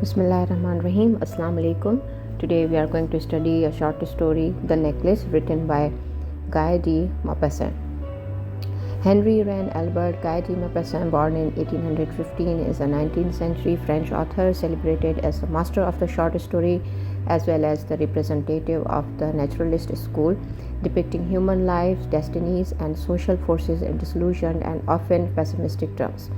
Bismillahirrahmanirrahim. Assalamu alaikum. Today we are going to study a short story, The Necklace, written by Guy De Maupassant. Henri Ren Albert Guy De Maupassant, born in 1815, is a 19th century French author celebrated as the master of the short story as well as the representative of the naturalist school, depicting human lives, destinies, and social forces in disillusioned and often pessimistic terms.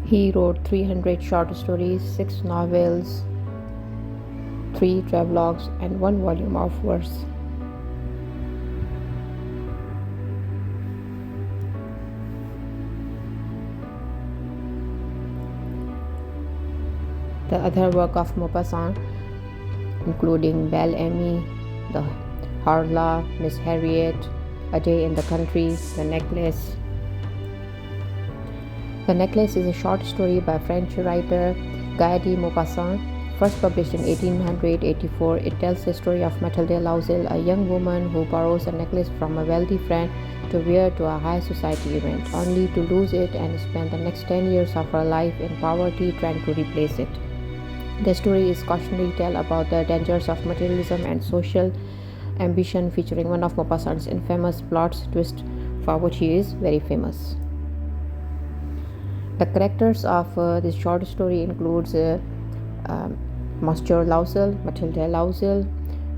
He wrote 300 short stories, 6 novels, 3 travelogues, and 1 volume of verse. The other work of Maupassant, including Belle Amie, The Horla, Miss Harriet, A Day in the Country, The Necklace. The Necklace is a short story by French writer Guy De Maupassant, first published in 1884. It tells the story of Mathilde Lauzil, a young woman who borrows a necklace from a wealthy friend to wear to a high society event, only to lose it and spend the next 10 years of her life in poverty trying to replace it. The story is cautionary tale about the dangers of materialism and social ambition, featuring one of Maupassant's infamous plot twists, for which he is very famous. The characters of this short story includes Monsieur Lauzil, Mathilde Lauzil,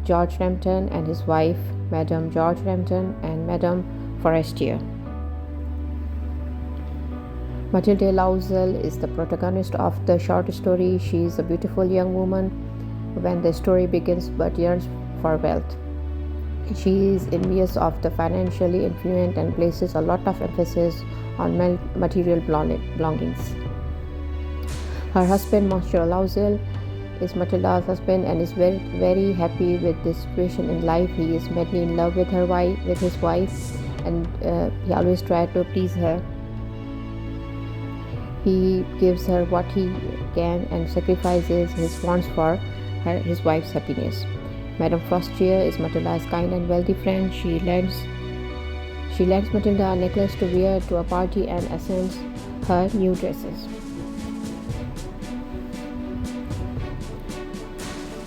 George Rampton and his wife, Madame George Rampton, and Madame Forestier. Mathilde Lauzil is the protagonist of the short story. She is a beautiful young woman when the story begins but yearns for wealth. She is envious of the financially influent and places a lot of emphasis on material belongings. Her husband, Monsieur Lauzil, is Mathilde's husband and is very, very happy with this situation in life. He is madly in love with his wife, and he always tries to please her. He gives her what he can and sacrifices his wants for his wife's happiness. Madame Forestier is Mathilde's kind and wealthy friend. She lends Mathilde a necklace to wear to a party and ascends her new dresses.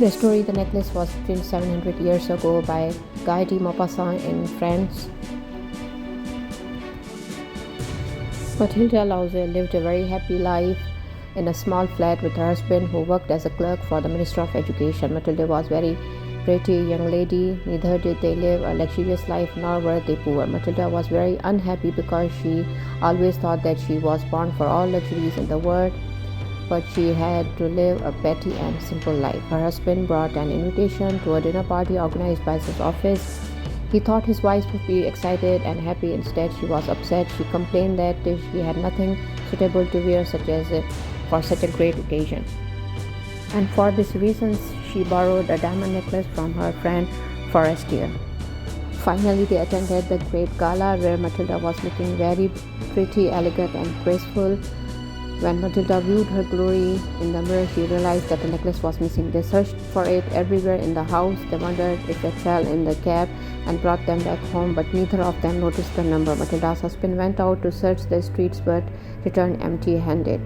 The story The Necklace was written 700 years ago by Guy De Maupassant in France. Mathilde Lauzil lived a very happy life in a small flat with her husband, who worked as a clerk for the Minister of Education. Mathilde was very pretty young lady. Neither did they live a luxurious life nor were they poor. Mathilde was very unhappy because she always thought that she was born for all luxuries in the world, but she had to live a petty and simple life. Her husband brought an invitation to a dinner party organized by his office. He thought his wife would be excited and happy. Instead, she was upset. She complained that she had nothing suitable to wear for such a great occasion. And for this reason, she borrowed a diamond necklace from her friend Forestier. Finally, they attended the great gala where Mathilde was looking very pretty, elegant, and graceful. When Mathilde viewed her glory in the mirror, she realized that the necklace was missing. They searched for it everywhere in the house. They wondered if it fell in the cab and brought them back home, but neither of them noticed the number. Mathilde's husband went out to search the streets but returned empty-handed.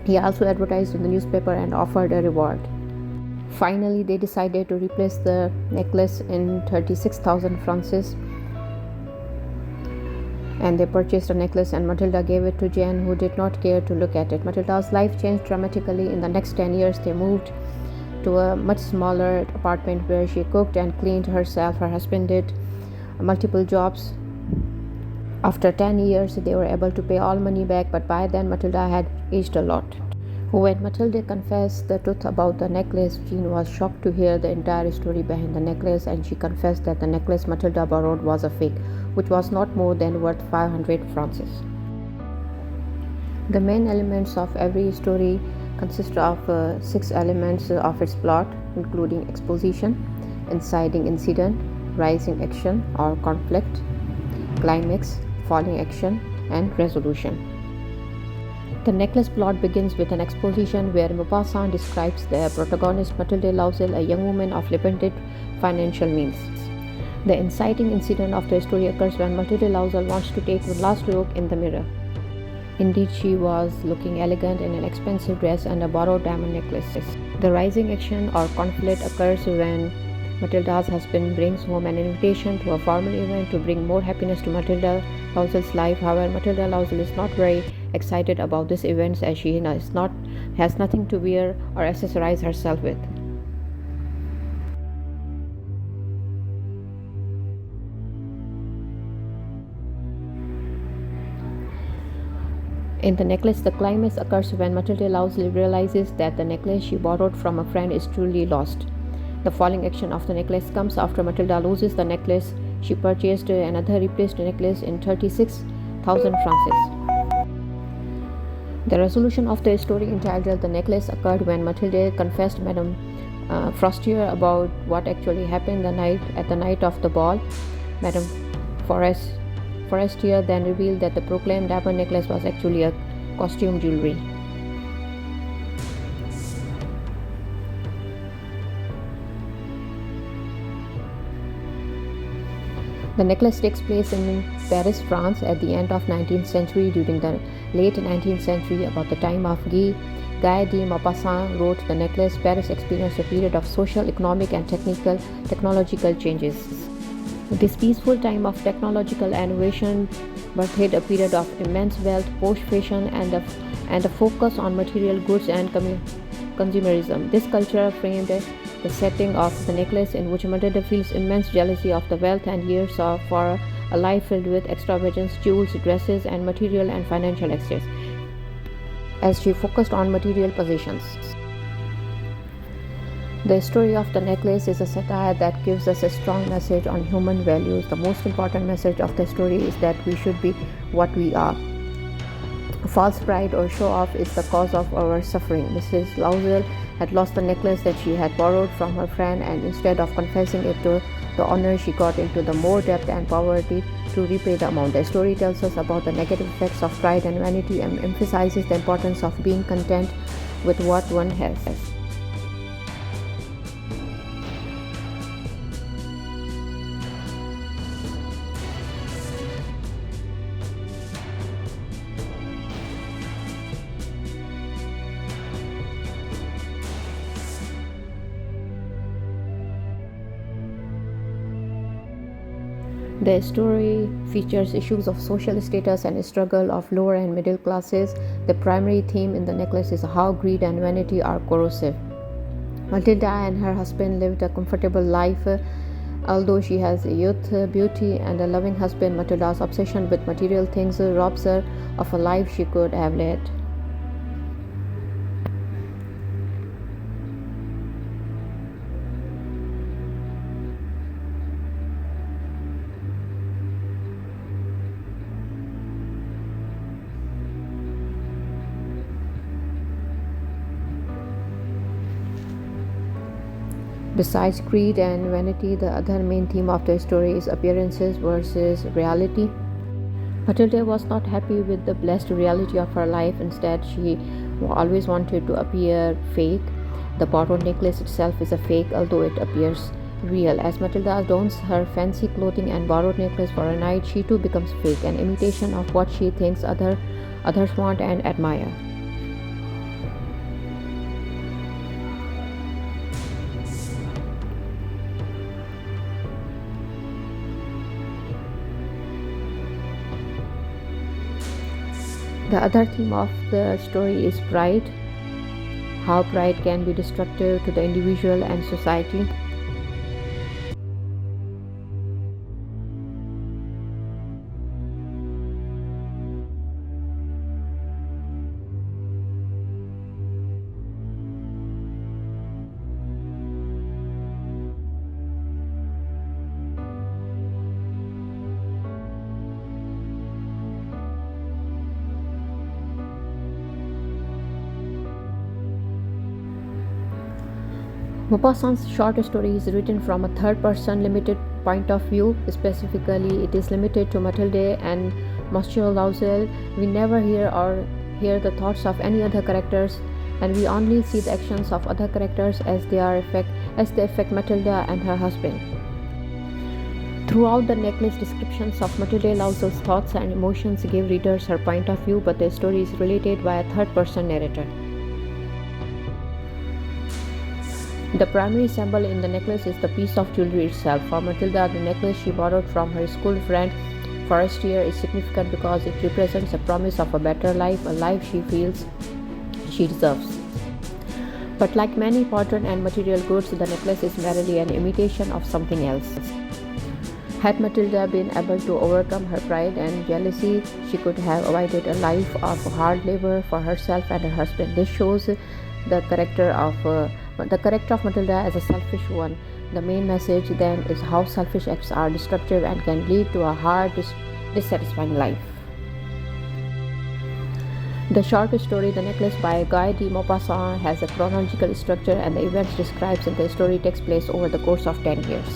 He also advertised in the newspaper and offered a reward. Finally, they decided to replace the necklace in 36,000 francs, and they purchased a necklace, and Mathilde gave it to Jane, who did not care to look at it. Mathilde's life changed dramatically. In the next 10 years, they moved to a much smaller apartment where she cooked and cleaned herself. Her husband did multiple jobs. After 10 years, they were able to pay all money back, but by then Mathilde had aged a lot. When Mathilde confessed the truth about the necklace, Jean was shocked to hear the entire story behind the necklace, and she confessed that the necklace Mathilde borrowed was a fake, which was not more than worth 500 francs. The main elements of every story consist of 6 elements of its plot, including exposition, inciting incident, rising action or conflict, climax, falling action, and resolution. The necklace plot begins with an exposition where Maupassant describes the protagonist Mathilde Lauzil, a young woman of limited financial means. The inciting incident of the story occurs when Mathilde Lauzil wants to take one last look in the mirror. Indeed, she was looking elegant in an expensive dress and a borrowed diamond necklace. The rising action or conflict occurs when Matilda's husband brings home an invitation to a formal event to bring more happiness to Matilda Lausel's life. However, Matilda Lausel is not very excited about this event as she has nothing to wear or accessorize herself with. In the necklace, the climax occurs when Matilda Lausel realizes that the necklace she borrowed from a friend is truly lost. The falling action of the necklace comes after Matilda loses the necklace she purchased another replaced necklace in 36,000 francs. The resolution of the story entitled The Necklace occurred when Matilda confessed Madame Frostier about what actually happened at the night of the ball. Madame Forestier then revealed that the proclaimed diamond necklace was actually a costume jewelry. The necklace takes place in Paris, France at the end of 19th century. During the late 19th century, about the time of Guy De Maupassant wrote The Necklace, Paris experienced a period of social, economic and technological changes. This peaceful time of technological innovation birthed a period of immense wealth, post-fashion, and a focus on material goods and consumerism. This culture framed the setting of the necklace, in which Matilda feels immense jealousy of the wealth and years for a life filled with extravagance, jewels, dresses, and material and financial excess, as she focused on material possessions. The story of the necklace is a satire that gives us a strong message on human values. The most important message of the story is that we should be what we are. False pride or show off is the cause of our suffering. Mrs. Lausel had lost the necklace that she had borrowed from her friend, and instead of confessing it to the owner, she got into the more debt and poverty to repay the amount. The story tells us about the negative effects of pride and vanity and emphasizes the importance of being content with what one has. The story features issues of social status and struggle of lower and middle classes. The primary theme in the necklace is how greed and vanity are corrosive. Matilda and her husband lived a comfortable life. Although she has youth, beauty, and a loving husband, Matilda's obsession with material things robs her of a life she could have led. Besides greed and vanity, the other main theme of the story is appearances versus reality. Matilda was not happy with the blessed reality of her life. Instead, she always wanted to appear fake. The borrowed necklace itself is a fake, although it appears real. As Matilda dons her fancy clothing and borrowed necklace for a night, she too becomes fake, an imitation of what she thinks others want and admire. The other theme of the story is pride, how pride can be destructive to the individual and society. Maupassant's short story is written from a third-person limited point of view. Specifically, it is limited to Matilda and Monsieur Lausel. We never hear the thoughts of any other characters, and we only see the actions of other characters as they affect Matilda and her husband. Throughout the necklace, descriptions of Matilde Lausel's thoughts and emotions give readers her point of view, but the story is related by a third-person narrator. The primary symbol in the necklace is the piece of jewelry itself. For Matilda, the necklace she borrowed from her school friend Forestier is significant because it represents a promise of a better life, a life she feels she deserves. But like many important and material goods, the necklace is merely an imitation of something else. Had Matilda been able to overcome her pride and jealousy, she could have avoided a life of hard labor for herself and her husband. This shows the character of Matilda as a selfish one. The main message then is how selfish acts are destructive and can lead to a hard, dissatisfying life. The short story The Necklace by Guy De Maupassant has a chronological structure, and the events described in the story takes place over the course of 10 years.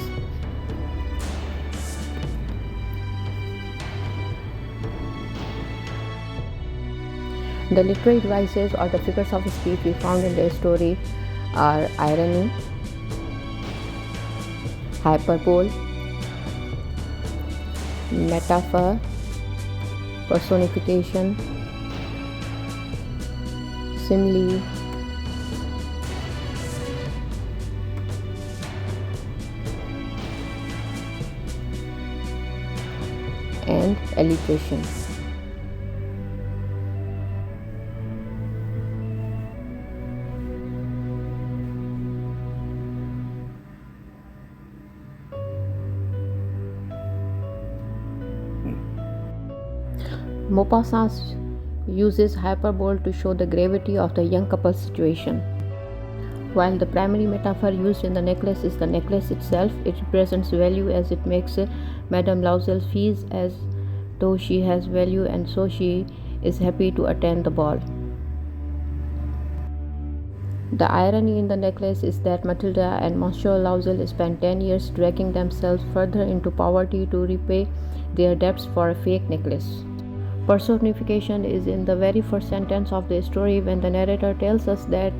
The literary devices or the figures of speech we found in the story are irony, hyperbole, metaphor, personification, simile, and alliteration. Maupassant uses hyperbole to show the gravity of the young couple's situation. While the primary metaphor used in the necklace is the necklace itself, it represents value as it makes Madame Loisel feel as though she has value, and so she is happy to attend the ball. The irony in the necklace is that Matilda and Monsieur Loisel spent 10 years dragging themselves further into poverty to repay their debts for a fake necklace. Personification is in the very first sentence of the story when the narrator tells us that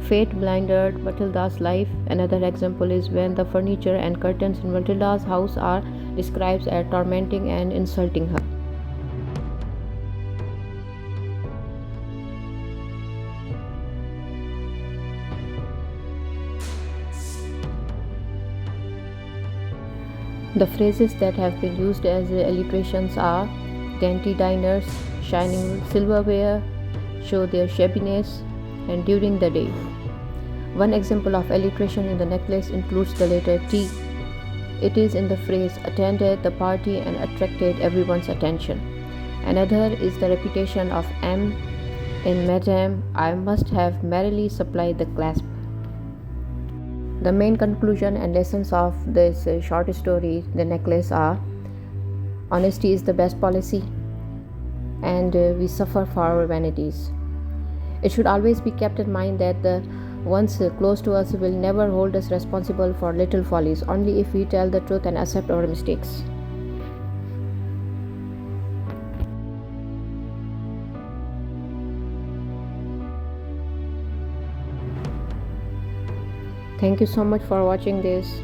fate blinded Matilda's life. Another example is when the furniture and curtains in Matilda's house are described as tormenting and insulting her. The phrases that have been used as alliterations are dainty diners, shining silverware, show their shabbiness, and during the day. One example of alliteration in the necklace includes the letter T. It is in the phrase attended the party and attracted everyone's attention. Another is the repetition of M in Madame, I must have merrily supplied the clasp. The main conclusion and lessons of this short story, The Necklace, are honesty is the best policy, and we suffer for our vanities. It should always be kept in mind that the ones close to us will never hold us responsible for little follies, only if we tell the truth and accept our mistakes. Thank you so much for watching this.